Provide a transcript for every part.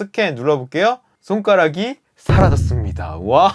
스캔 눌러볼게요. 손가락이 사라졌습니다. 와.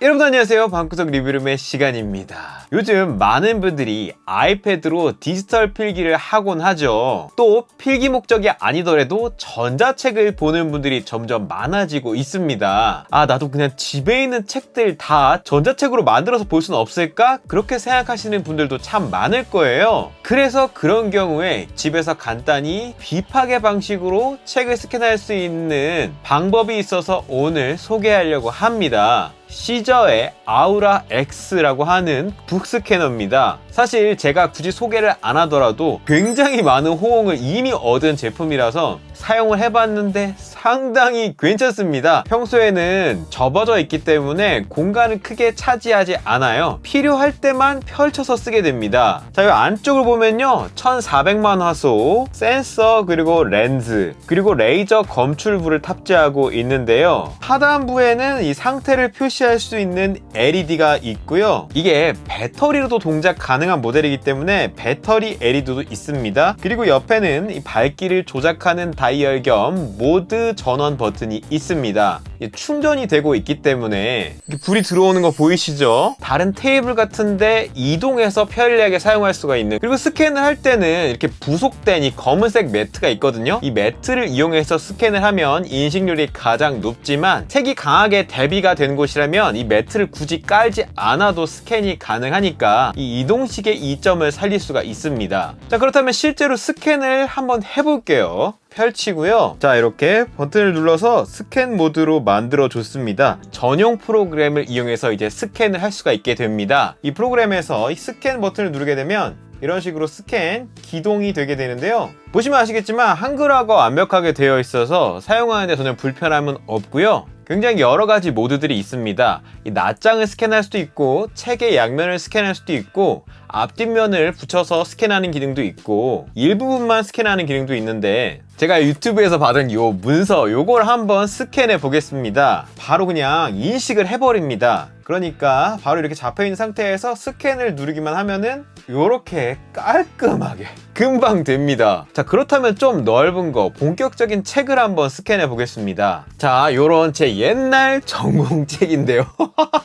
여러분 안녕하세요. 방구석 리뷰룸의 시간입니다. 요즘 많은 분들이 아이패드로 디지털 필기를 하곤 하죠. 또 필기 목적이 아니더라도 전자책을 보는 분들이 점점 많아지고 있습니다. 나도 그냥 집에 있는 책들 다 전자책으로 만들어서 볼 수는 없을까? 그렇게 생각하시는 분들도 참 많을 거예요. 그래서 그런 경우에 집에서 간단히 비파괴 방식으로 책을 스캔할 수 있는 방법이 있어서 오늘 소개하려고 합니다. 시저의 아우라 X라고 하는 북스캐너입니다. 사실 제가 굳이 소개를 안 하더라도 굉장히 많은 호응을 이미 얻은 제품이라서 사용을 해봤는데 상당히 괜찮습니다. 평소에는 접어져 있기 때문에 공간을 크게 차지하지 않아요. 필요할 때만 펼쳐서 쓰게 됩니다. 자, 이 안쪽을 보면요, 1400만 화소, 센서, 그리고 렌즈, 그리고 레이저 검출부를 탑재하고 있는데요. 하단부에는 이 상태를 표시할 수 있는 LED가 있고요. 이게 배터리로도 동작 가능한 모델이기 때문에 배터리 LED도 있습니다. 그리고 옆에는 이 밝기를 조작하는 다이얼 겸 모드 전원 버튼이 있습니다. 충전이 되고 있기 때문에 불이 들어오는 거 보이시죠? 다른 테이블 같은데 이동해서 편리하게 사용할 수가 있는, 그리고 스캔을 할 때는 이렇게 부속된 이 검은색 매트가 있거든요. 이 매트를 이용해서 스캔을 하면 인식률이 가장 높지만 색이 강하게 대비가 된 곳이라면 이 매트를 굳이 깔지 않아도 스캔이 가능하니까 이 이동식의 이점을 살릴 수가 있습니다. 자, 그렇다면 실제로 스캔을 한번 해볼게요. 펼치고요. 자, 이렇게 버튼을 눌러서 스캔 모드로 만들어 줬습니다. 전용 프로그램을 이용해서 이제 스캔을 할 수가 있게 됩니다. 이 프로그램에서 이 스캔 버튼을 누르게 되면 이런 식으로 스캔 기동이 되게 되는데요. 보시면 아시겠지만 한글화가 완벽하게 되어 있어서 사용하는데 전혀 불편함은 없고요. 굉장히 여러 가지 모드들이 있습니다. 이 낱장을 스캔할 수도 있고, 책의 양면을 스캔할 수도 있고, 앞뒷면을 붙여서 스캔하는 기능도 있고, 일부분만 스캔하는 기능도 있는데, 제가 유튜브에서 받은 요 문서, 요걸 한번 스캔해 보겠습니다. 바로 그냥 인식을 해버립니다. 그러니까 바로 이렇게 잡혀있는 상태에서 스캔을 누르기만 하면은 요렇게 깔끔하게 금방 됩니다. 자, 그렇다면 좀 넓은 거, 본격적인 책을 한번 스캔해 보겠습니다. 자, 요런 제 옛날 전공책인데요.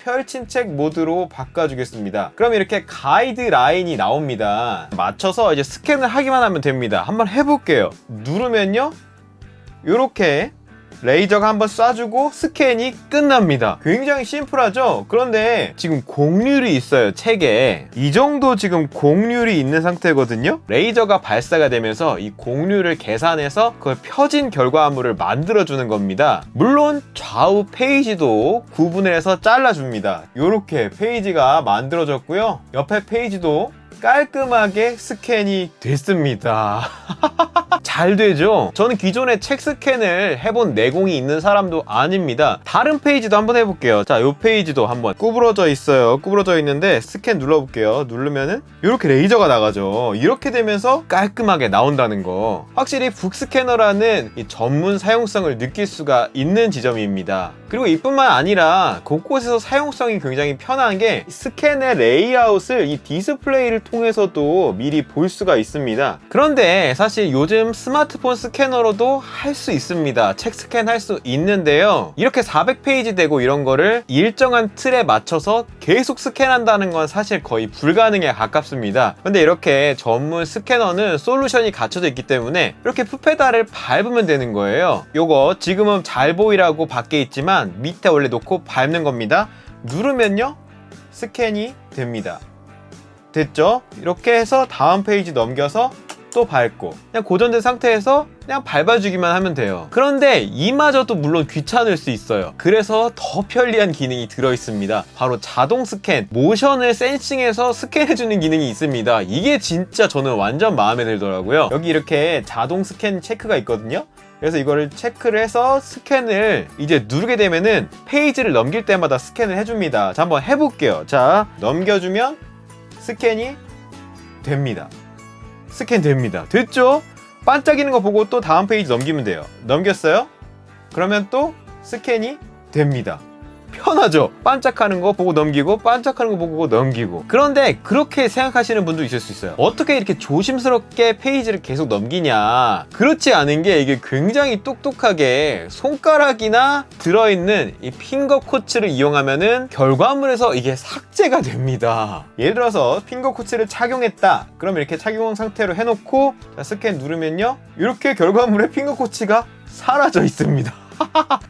펼친 책 모드로 바꿔주겠습니다. 그럼 이렇게 가이드라인이 나옵니다. 맞춰서 이제 스캔을 하기만 하면 됩니다. 한번 해볼게요. 누르면요, 요렇게 레이저가 한번 쏴주고 스캔이 끝납니다. 굉장히 심플하죠? 그런데 지금 곡률이 있어요, 책에. 이 정도 지금 곡률이 있는 상태거든요? 레이저가 발사가 되면서 이 곡률을 계산해서 그걸 펴진 결과물을 만들어주는 겁니다. 물론 좌우 페이지도 구분을 해서 잘라줍니다. 이렇게 페이지가 만들어졌고요. 옆에 페이지도 깔끔하게 스캔이 됐습니다. 잘 되죠? 저는 기존에 책 스캔을 해본 내공이 있는 사람도 아닙니다. 다른 페이지도 한번 해볼게요. 자, 이 페이지도 한번 구부러져 있어요. 구부러져 있는데 스캔 눌러볼게요. 누르면은 이렇게 레이저가 나가죠. 이렇게 되면서 깔끔하게 나온다는 거. 확실히 북스캐너라는 이 전문 사용성을 느낄 수가 있는 지점입니다. 그리고 이뿐만 아니라 곳곳에서 사용성이 굉장히 편한 게 스캔의 레이아웃을 이 디스플레이를 통해서도 미리 볼 수가 있습니다. 그런데 사실 요즘 스마트폰 스캐너로도 할 수 있습니다. 책 스캔할 수 있는데요. 이렇게 400페이지 되고 이런 거를 일정한 틀에 맞춰서 계속 스캔한다는 건 사실 거의 불가능에 가깝습니다. 근데 이렇게 전문 스캐너는 솔루션이 갖춰져 있기 때문에 이렇게 푸페달을 밟으면 되는 거예요. 요거 지금은 잘 보이라고 밖에 있지만 밑에 원래 놓고 밟는 겁니다. 누르면요, 스캔이 됩니다. 됐죠? 이렇게 해서 다음 페이지 넘겨서 또 밟고 그냥 고정된 상태에서 그냥 밟아주기만 하면 돼요. 그런데 이마저도 물론 귀찮을 수 있어요. 그래서 더 편리한 기능이 들어있습니다. 바로 자동 스캔, 모션을 센싱해서 스캔해주는 기능이 있습니다. 이게 진짜 저는 완전 마음에 들더라고요. 여기 이렇게 자동 스캔 체크가 있거든요. 그래서 이거를 체크를 해서 스캔을 이제 누르게 되면은 페이지를 넘길 때마다 스캔을 해줍니다. 자, 한번 해볼게요. 자, 넘겨주면 스캔이 됩니다. 스캔 됩니다. 됐죠? 반짝이는 거 보고 또 다음 페이지 넘기면 돼요. 넘겼어요? 그러면 또 스캔이 됩니다. 편하죠. 반짝하는 거 보고 넘기고 반짝하는 거 보고 넘기고. 그런데 그렇게 생각하시는 분도 있을 수 있어요. 어떻게 이렇게 조심스럽게 페이지를 계속 넘기냐. 그렇지 않은 게 이게 굉장히 똑똑하게 손가락이나 들어있는 이 핑거 코치를 이용하면은 결과물에서 이게 삭제가 됩니다. 예를 들어서 핑거 코치를 착용했다. 그럼 이렇게 착용 상태로 해놓고 자, 스캔 누르면요, 이렇게 결과물에 핑거 코치가 사라져 있습니다.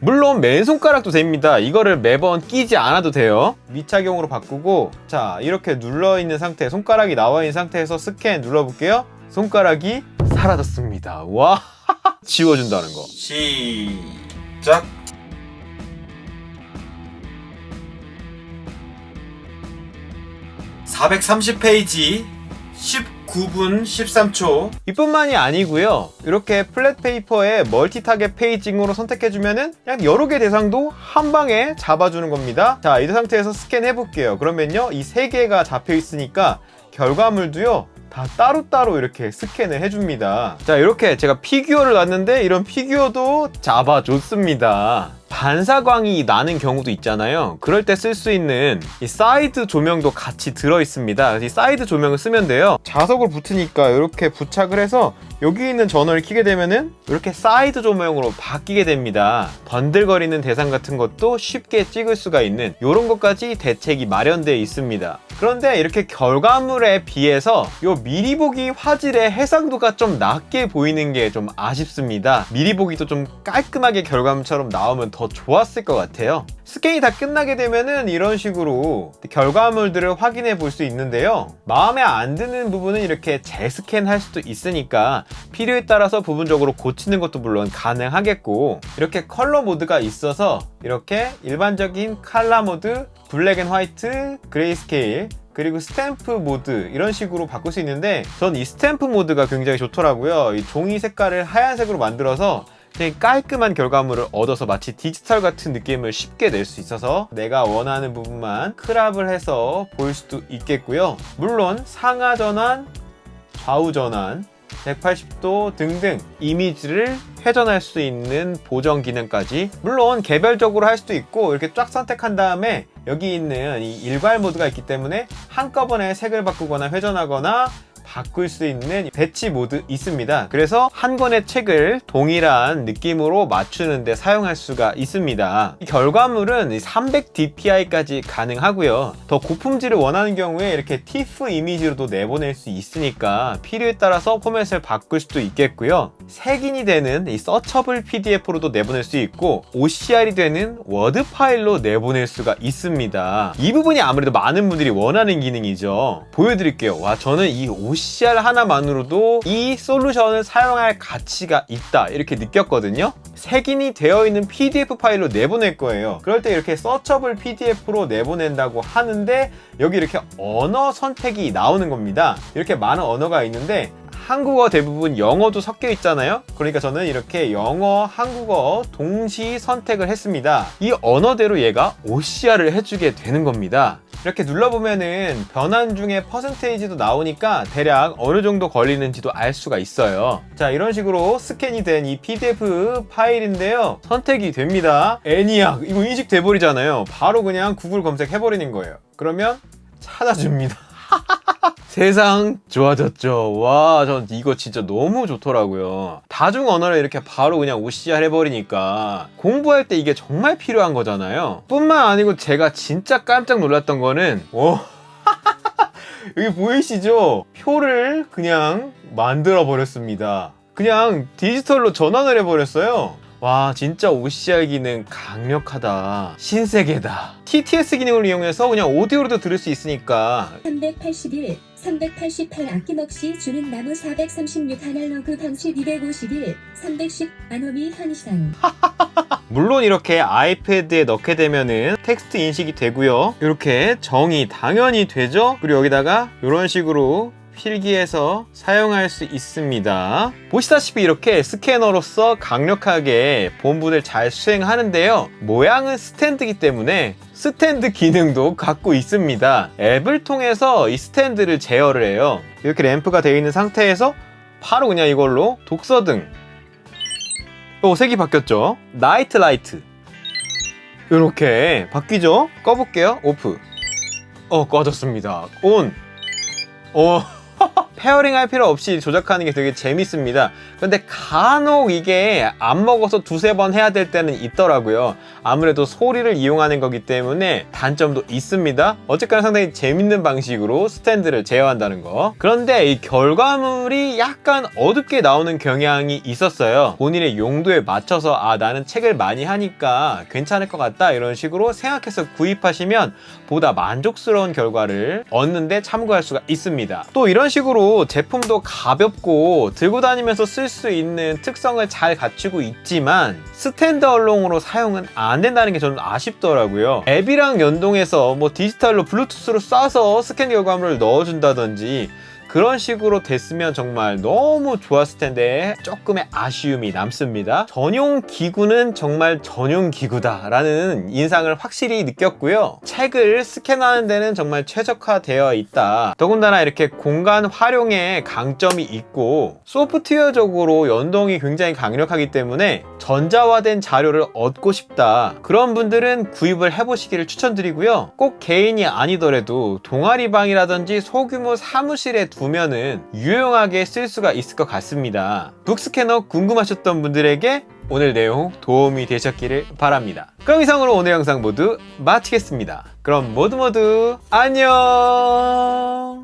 물론 맨손가락도 됩니다. 이거를 매번 끼지 않아도 돼요. 미착용으로 바꾸고, 자, 이렇게 눌러있는 상태, 손가락이 나와있는 상태에서 스캔 눌러볼게요. 손가락이 사라졌습니다. 와. 지워준다는 거. 시작. (430페이지) 19분 13초. 이뿐만이 아니고요, 이렇게 플랫 페이퍼에 멀티 타겟 페이징으로 선택해주면은 그냥 여러 개 대상도 한 방에 잡아주는 겁니다. 자, 이 상태에서 스캔해 볼게요. 그러면요, 이 세 개가 잡혀 있으니까 결과물도요 다 따로따로 이렇게 스캔을 해줍니다. 자, 이렇게 제가 피규어를 놨는데 이런 피규어도 잡아줬습니다. 반사광이 나는 경우도 있잖아요. 그럴 때 쓸 수 있는 이 사이드 조명도 같이 들어있습니다. 이 사이드 조명을 쓰면 돼요, 자석으로 붙으니까 이렇게 부착을 해서 여기 있는 전원을 켜게 되면은 이렇게 사이드 조명으로 바뀌게 됩니다. 번들거리는 대상 같은 것도 쉽게 찍을 수가 있는 이런 것까지 대책이 마련되어 있습니다. 그런데 이렇게 결과물에 비해서 이 미리 보기 화질의 해상도가 좀 낮게 보이는 게 좀 아쉽습니다. 미리 보기도 좀 깔끔하게 결과물처럼 나오면 더 좋았을 것 같아요. 스캔이 다 끝나게 되면은 이런 식으로 결과물들을 확인해 볼 수 있는데요, 마음에 안 드는 부분은 이렇게 재스캔할 수도 있으니까 필요에 따라서 부분적으로 고치는 것도 물론 가능하겠고, 이렇게 컬러 모드가 있어서 이렇게 일반적인 컬러 모드, 블랙 앤 화이트, 그레이스케일, 그리고 스탬프 모드, 이런 식으로 바꿀 수 있는데 전 이 스탬프 모드가 굉장히 좋더라고요. 이 종이 색깔을 하얀색으로 만들어서 되게 깔끔한 결과물을 얻어서 마치 디지털 같은 느낌을 쉽게 낼 수 있어서 내가 원하는 부분만 크롭을 해서 볼 수도 있겠고요. 물론 상하 전환, 좌우 전환, 180도 등등 이미지를 회전할 수 있는 보정 기능까지, 물론 개별적으로 할 수도 있고, 이렇게 쫙 선택한 다음에 여기 있는 이 일괄 모드가 있기 때문에 한꺼번에 색을 바꾸거나 회전하거나 바꿀 수 있는 배치 모드 있습니다. 그래서 한 권의 책을 동일한 느낌으로 맞추는데 사용할 수가 있습니다. 이 결과물은 300dpi까지 가능하고요. 더 고품질을 원하는 경우에 이렇게 TIFF 이미지로도 내보낼 수 있으니까 필요에 따라서 포맷을 바꿀 수도 있겠고요. 색인이 되는 이 서처블 PDF로도 내보낼 수 있고, OCR이 되는 워드 파일로 내보낼 수가 있습니다. 이 부분이 아무래도 많은 분들이 원하는 기능이죠. 보여드릴게요. 와, 저는 이 OCR 하나만으로도 이 솔루션을 사용할 가치가 있다, 이렇게 느꼈거든요. 색인이 되어 있는 PDF 파일로 내보낼 거예요. 그럴 때 이렇게 서처블 PDF로 내보낸다고 하는데 여기 이렇게 언어 선택이 나오는 겁니다. 이렇게 많은 언어가 있는데 한국어 대부분 영어도 섞여 있잖아요. 그러니까 저는 이렇게 영어, 한국어 동시 선택을 했습니다. 이 언어대로 얘가 OCR을 해주게 되는 겁니다. 이렇게 눌러보면은 변환 중에 퍼센테이지도 나오니까 대략 어느 정도 걸리는지도 알 수가 있어요. 자, 이런 식으로 스캔이 된 이 PDF 파일인데요, 선택이 됩니다. 애니악, 이거 인식돼 버리잖아요. 바로 그냥 구글 검색해버리는 거예요. 그러면 찾아줍니다. 세상 좋아졌죠. 와, 전 이거 진짜 너무 좋더라고요. 다중 언어를 이렇게 바로 그냥 OCR 해버리니까 공부할 때 이게 정말 필요한 거잖아요. 뿐만 아니고 제가 진짜 깜짝 놀랐던 거는 여기 보이시죠? 표를 그냥 만들어 버렸습니다. 그냥 디지털로 전환을 해버렸어요. 와, 진짜 OCR 기능 강력하다. 신세계다. TTS 기능을 이용해서 그냥 오디오로도 들을 수 있으니까. 381, 388 아낌없이 주는 나무 436 아날로그 방식 251, 310 아노미 현상. 물론 이렇게 아이패드에 넣게 되면은 텍스트 인식이 되고요. 이렇게 정의 당연히 되죠. 그리고 여기다가 이런 식으로 필기해서 사용할 수 있습니다. 보시다시피 이렇게 스캐너로서 강력하게 본분을 잘 수행하는데요, 모양은 스탠드이기 때문에 스탠드 기능도 갖고 있습니다. 앱을 통해서 이 스탠드를 제어를 해요. 이렇게 램프가 되어 있는 상태에서 바로 그냥 이걸로 독서등, 색이 바뀌었죠. 나이트 라이트, 이렇게 바뀌죠? 꺼볼게요. 오프. 꺼졌습니다. 온. 페어링 할 필요 없이 조작하는 게 되게 재밌습니다. 근데 간혹 이게 안 먹어서 두세 번 해야 될 때는 있더라고요. 아무래도 소리를 이용하는 거기 때문에 단점도 있습니다. 어쨌거나 상당히 재밌는 방식으로 스탠드를 제어한다는 거. 그런데 이 결과물이 약간 어둡게 나오는 경향이 있었어요. 본인의 용도에 맞춰서 나는 책을 많이 하니까 괜찮을 것 같다 이런 식으로 생각해서 구입하시면 보다 만족스러운 결과를 얻는데 참고할 수가 있습니다. 또 이런 식으로 제품도 가볍고 들고 다니면서 쓸 수 있는 특성을 잘 갖추고 있지만 스탠드 얼롱으로 사용은 안 된다는 게 저는 아쉽더라고요. 앱이랑 연동해서 디지털로 블루투스로 쏴서 스캔 결과물을 넣어준다든지 그런 식으로 됐으면 정말 너무 좋았을 텐데 조금의 아쉬움이 남습니다. 전용 기구는 정말 전용 기구다 라는 인상을 확실히 느꼈고요. 책을 스캔하는 데는 정말 최적화되어 있다. 더군다나 이렇게 공간 활용에 강점이 있고 소프트웨어적으로 연동이 굉장히 강력하기 때문에 전자화된 자료를 얻고 싶다. 그런 분들은 구입을 해보시기를 추천드리고요. 꼭 개인이 아니더라도 동아리방이라든지 소규모 사무실에 두면은 유용하게 쓸 수가 있을 것 같습니다. 북스캐너 궁금하셨던 분들에게 오늘 내용 도움이 되셨기를 바랍니다. 그럼 이상으로 오늘 영상 모두 마치겠습니다. 그럼 모두 안녕.